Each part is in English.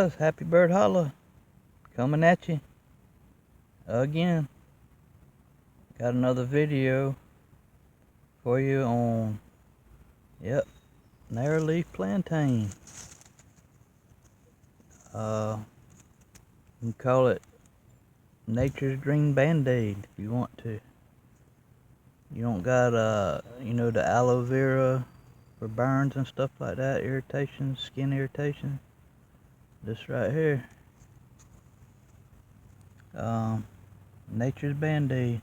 guys, Happy Bird Holla coming at you again. Got another video for you on, Narrowleaf Plantain. You can call it nature's green band-aid if you want to. You don't got the aloe vera for burns and stuff like that, irritation, skin irritation. This right here, nature's band-aid.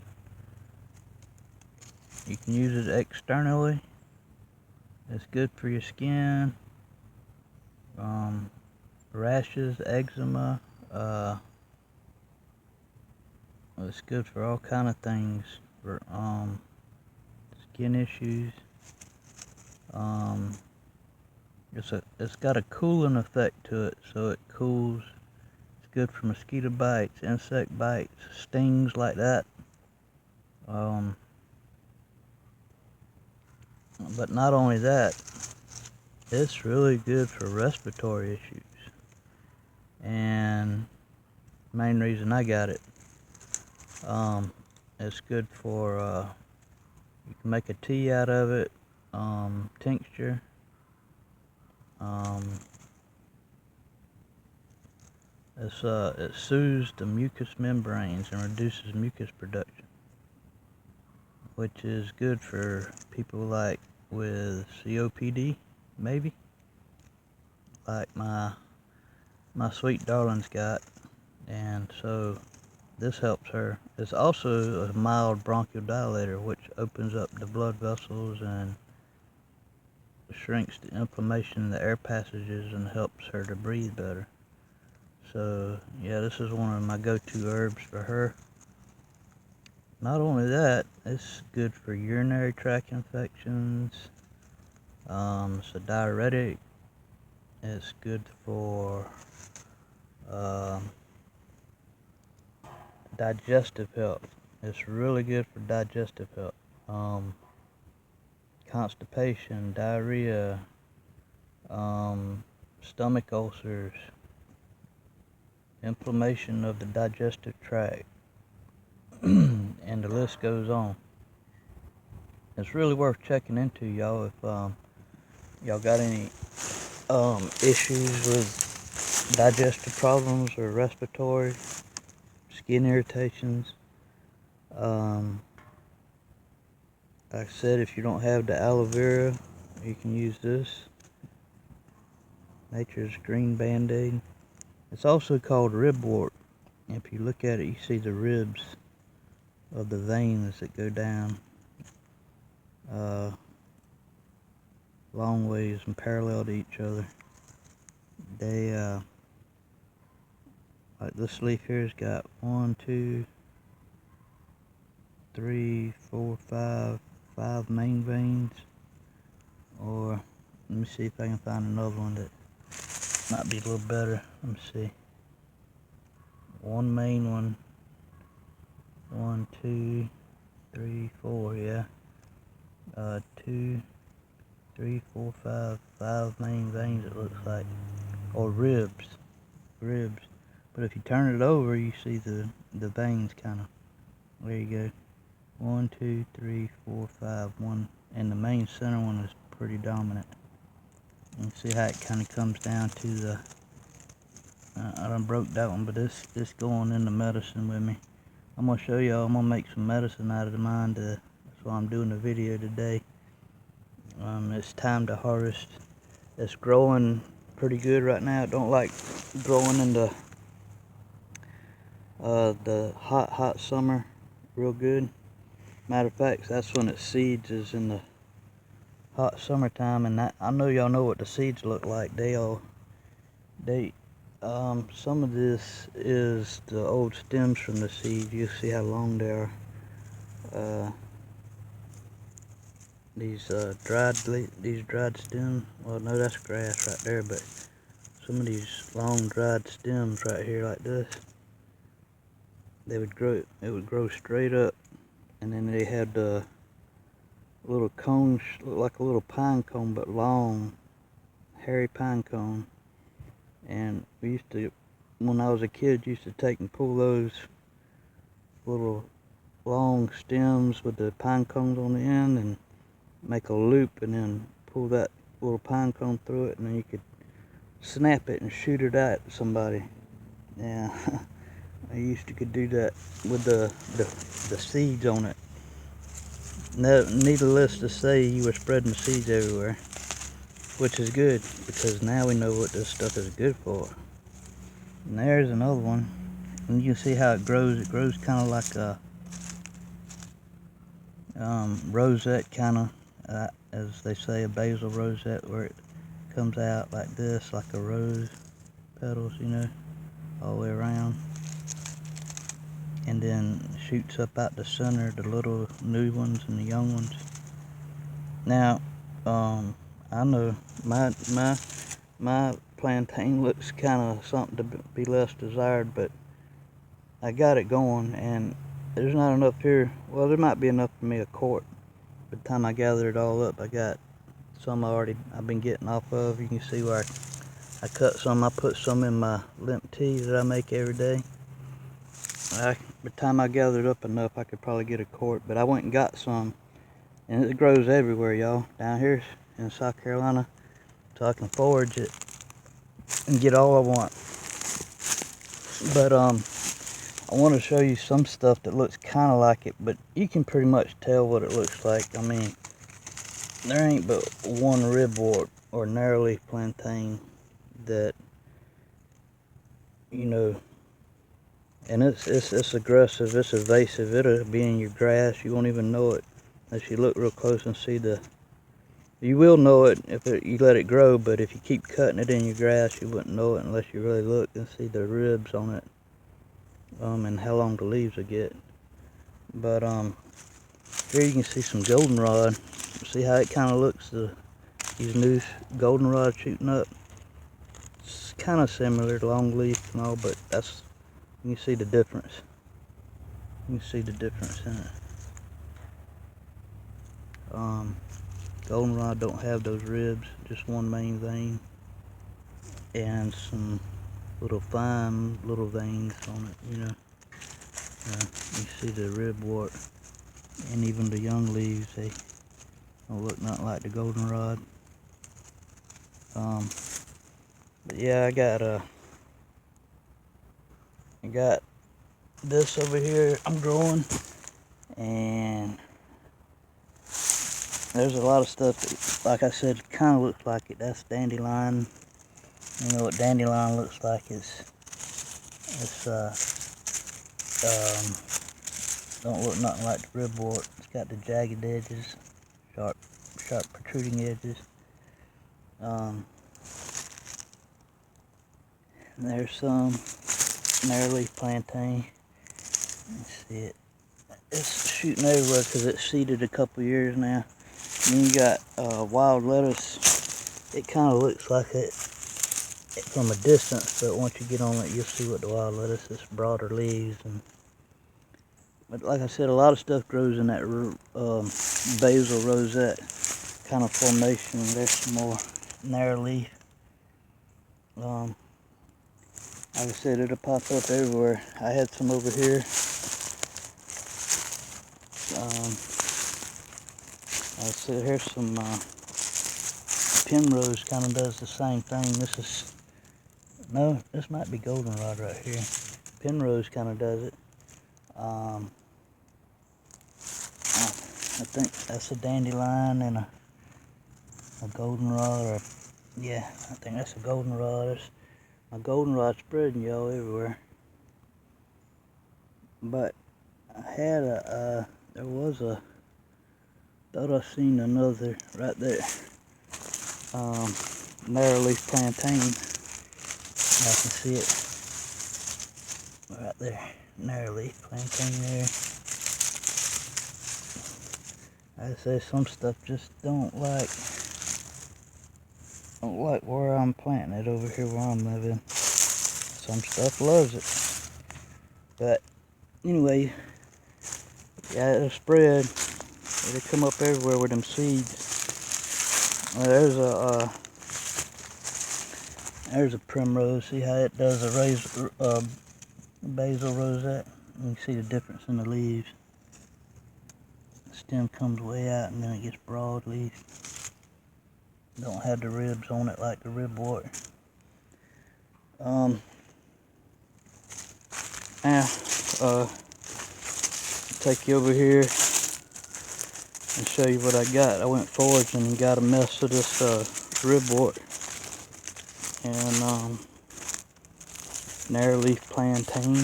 You can use it externally. It's good for your skin, rashes, eczema. It's good for all kind of things, for skin issues. It's got a cooling effect to it, so it cools. It's good for mosquito bites, insect bites, stings like that. But not only that, it's really good for respiratory issues. And main reason I got it, it's good for, you can make a tea out of it, tincture. It soothes the mucous membranes and reduces mucus production, which is good for people like with COPD, maybe, like my sweet darling's got. And so this helps her. It's also a mild bronchodilator, which opens up the blood vessels and shrinks the inflammation in the air passages and helps her to breathe better. So yeah, this is one of my go-to herbs for her. Not only that, it's good for urinary tract infections. It's a diuretic. It's good for digestive health. It's really good for digestive health. Constipation, diarrhea, stomach ulcers, inflammation of the digestive tract, and the list goes on. It's really worth checking into, y'all, if y'all got any issues with digestive problems or respiratory, skin irritations. Like I said, if you don't have the aloe vera, you can use this. Nature's green band-aid. It's also called ribwort. If you look at it, you see the ribs of the veins that go down long ways and parallel to each other. They like this leaf here has got 1, 2, 3, 4, 5 main veins. Or let me see if I can find another one that might be a little better. Let me see. One main one. 1, 2, 3, 4, yeah. 2, 3, 4, 5 main veins it looks like. Or ribs. But if you turn it over, you see the veins kind of. There you go. 1, 2, 3, 4, 5. One, and the main center one is pretty dominant. You can see how it kind of comes down to the. I done broke that one, but this going into medicine with me. I'm gonna show y'all. I'm gonna make some medicine out of mine. That's why I'm doing the video today. It's time to harvest. It's growing pretty good right now. It don't like growing in the hot summer real good. Matter of fact, that's when it seeds, is in the hot summertime. And I know y'all know what the seeds look like. Some of this is the old stems from the seed. You see how long they are. These dried stems. Well, no, that's grass right there. But some of these long dried stems right here, like this, they would grow. It would grow straight up, and then they had the little cones, look like a little pine cone, but long, hairy pine cone. And we used to, when I was a kid, used to take and pull those little long stems with the pine cones on the end and make a loop and then pull that little pine cone through it, and then you could snap it and shoot it at somebody. Yeah, I used to could do that with the seeds on it. No, needless to say, you were spreading seeds everywhere, which is good because now we know what this stuff is good for. And there's another one, and you can see how it grows. It grows kind of like a rosette, kind of, as they say, a basil rosette, where it comes out like this, like a rose petals, you know, all the way around, and then shoots up out the center, the little new ones and the young ones. Now, I know my plantain looks kind of something to be less desired, but I got it going, and there's not enough here. Well, there might be enough for me a quart. By the time I gather it all up, I got some I've been getting off of. You can see where I cut some. I put some in my limp tea that I make every day. By the time I gathered up enough, I could probably get a quart, but I went and got some, and it grows everywhere, y'all, down here in South Carolina, so I can forage it and get all I want. But I want to show you some stuff that looks kind of like it, but you can pretty much tell what it looks like. I mean, there ain't but one ribwort or narrowleaf plantain that, you know, and it's aggressive, it's evasive. It'll be in your grass, you won't even know it unless you look real close and see you will know it if you let it grow, but if you keep cutting it in your grass, you wouldn't know it unless you really look and see the ribs on it, and how long the leaves will get. But here you can see some goldenrod. See how it kind of looks, these new goldenrod shooting up. It's kind of similar to longleaf and all, but you can see the difference. You can see the difference in it. Goldenrod don't have those ribs, just one main vein and some fine little veins on it, you know. You see the ribwort, and even the young leaves, they don't look nothing like the goldenrod. But yeah, I got this over here I'm growing, and there's a lot of stuff that, like I said, kind of looks like it. That's dandelion. You know what dandelion looks like? It's don't look nothing like the ribwort. It's got the jagged edges, sharp protruding edges. There's some Narrowleaf Plantain. Let's see it. It's shooting everywhere because it's seeded a couple years now. And then you got wild lettuce. It kind of looks like it from a distance, but once you get on it, you'll see what the wild lettuce is. Broader leaves, but like I said, a lot of stuff grows in that basil rosette kind of formation. There's some more narrowleaf. Like I said, it'll pop up everywhere. I had some over here. Like I said, here's some Penrose kind of does the same thing. This might be goldenrod right here. Penrose kind of does it. I think that's a dandelion and a goldenrod, yeah, I think that's a goldenrod. There's a goldenrod spreading, y'all, everywhere. But I had thought I seen another right there. Narrowleaf Plantain. I can see it right there. Narrowleaf Plantain there. I say some stuff just don't like where I'm planting it over here where I'm living. Some stuff loves it. But anyway, yeah, it'll spread. It'll come up everywhere with them seeds. There's There's a primrose. See how it does a basil rosette? You can see the difference in the leaves. The stem comes way out and then it gets broad leaf. Don't have the ribs on it like the ribwort. Now, take you over here and show you what I got. I went foraging and got a mess of this ribwort and Narrowleaf Plantain,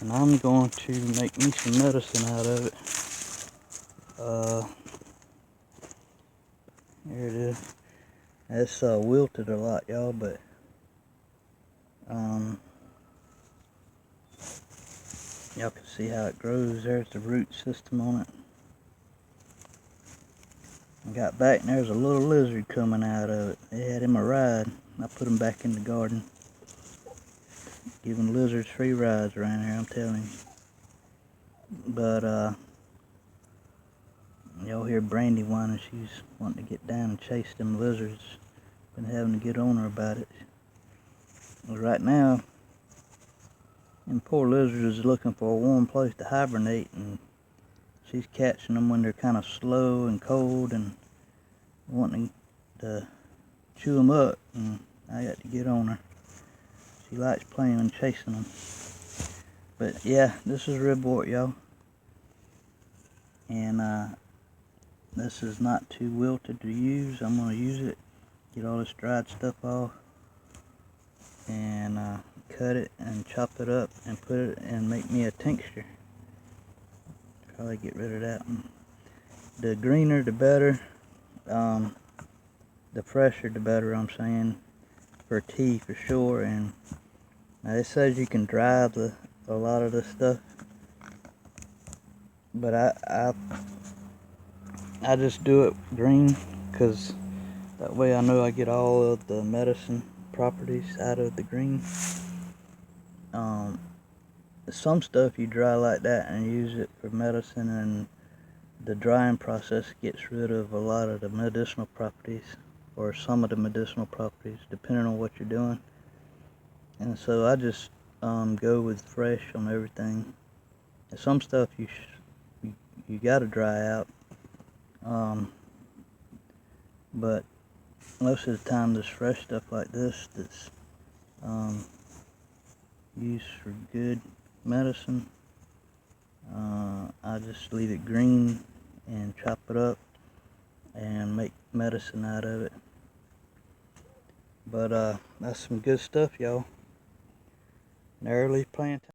and I'm going to make me some medicine out of it. Here it is. It's wilted a lot, y'all, but y'all can see how it grows. There's the root system on it. I got back and there's a little lizard coming out of it. They had him a ride. I put him back in the garden. Giving lizards free rides around here, I'm telling you. But y'all hear Brandy whining. She's wanting to get down and chase them lizards. Been having to get on her about it. Well, right now, them poor lizards is looking for a warm place to hibernate, and she's catching them when they're kind of slow and cold and wanting to chew them up, and I got to get on her. She likes playing and chasing them. But yeah, this is ribwort, y'all. And this is not too wilted to use. I'm going to use it, get all this dried stuff off, and cut it and chop it up and put it and make me a tincture. Probably get rid of that one. The greener the better, the fresher the better, I'm saying, for tea for sure. And now it says you can dry a lot of this stuff, but I just do it green because that way I know I get all of the medicine properties out of the green. Some stuff you dry like that and use it for medicine, and the drying process gets rid of a lot of the medicinal properties, or some of the medicinal properties, depending on what you're doing. And so I just go with fresh on everything. And some stuff you gotta dry out, but most of the time this fresh stuff like this that's used for good medicine, I just leave it green and chop it up and make medicine out of it. But that's some good stuff, y'all. Narrowleaf Plantain.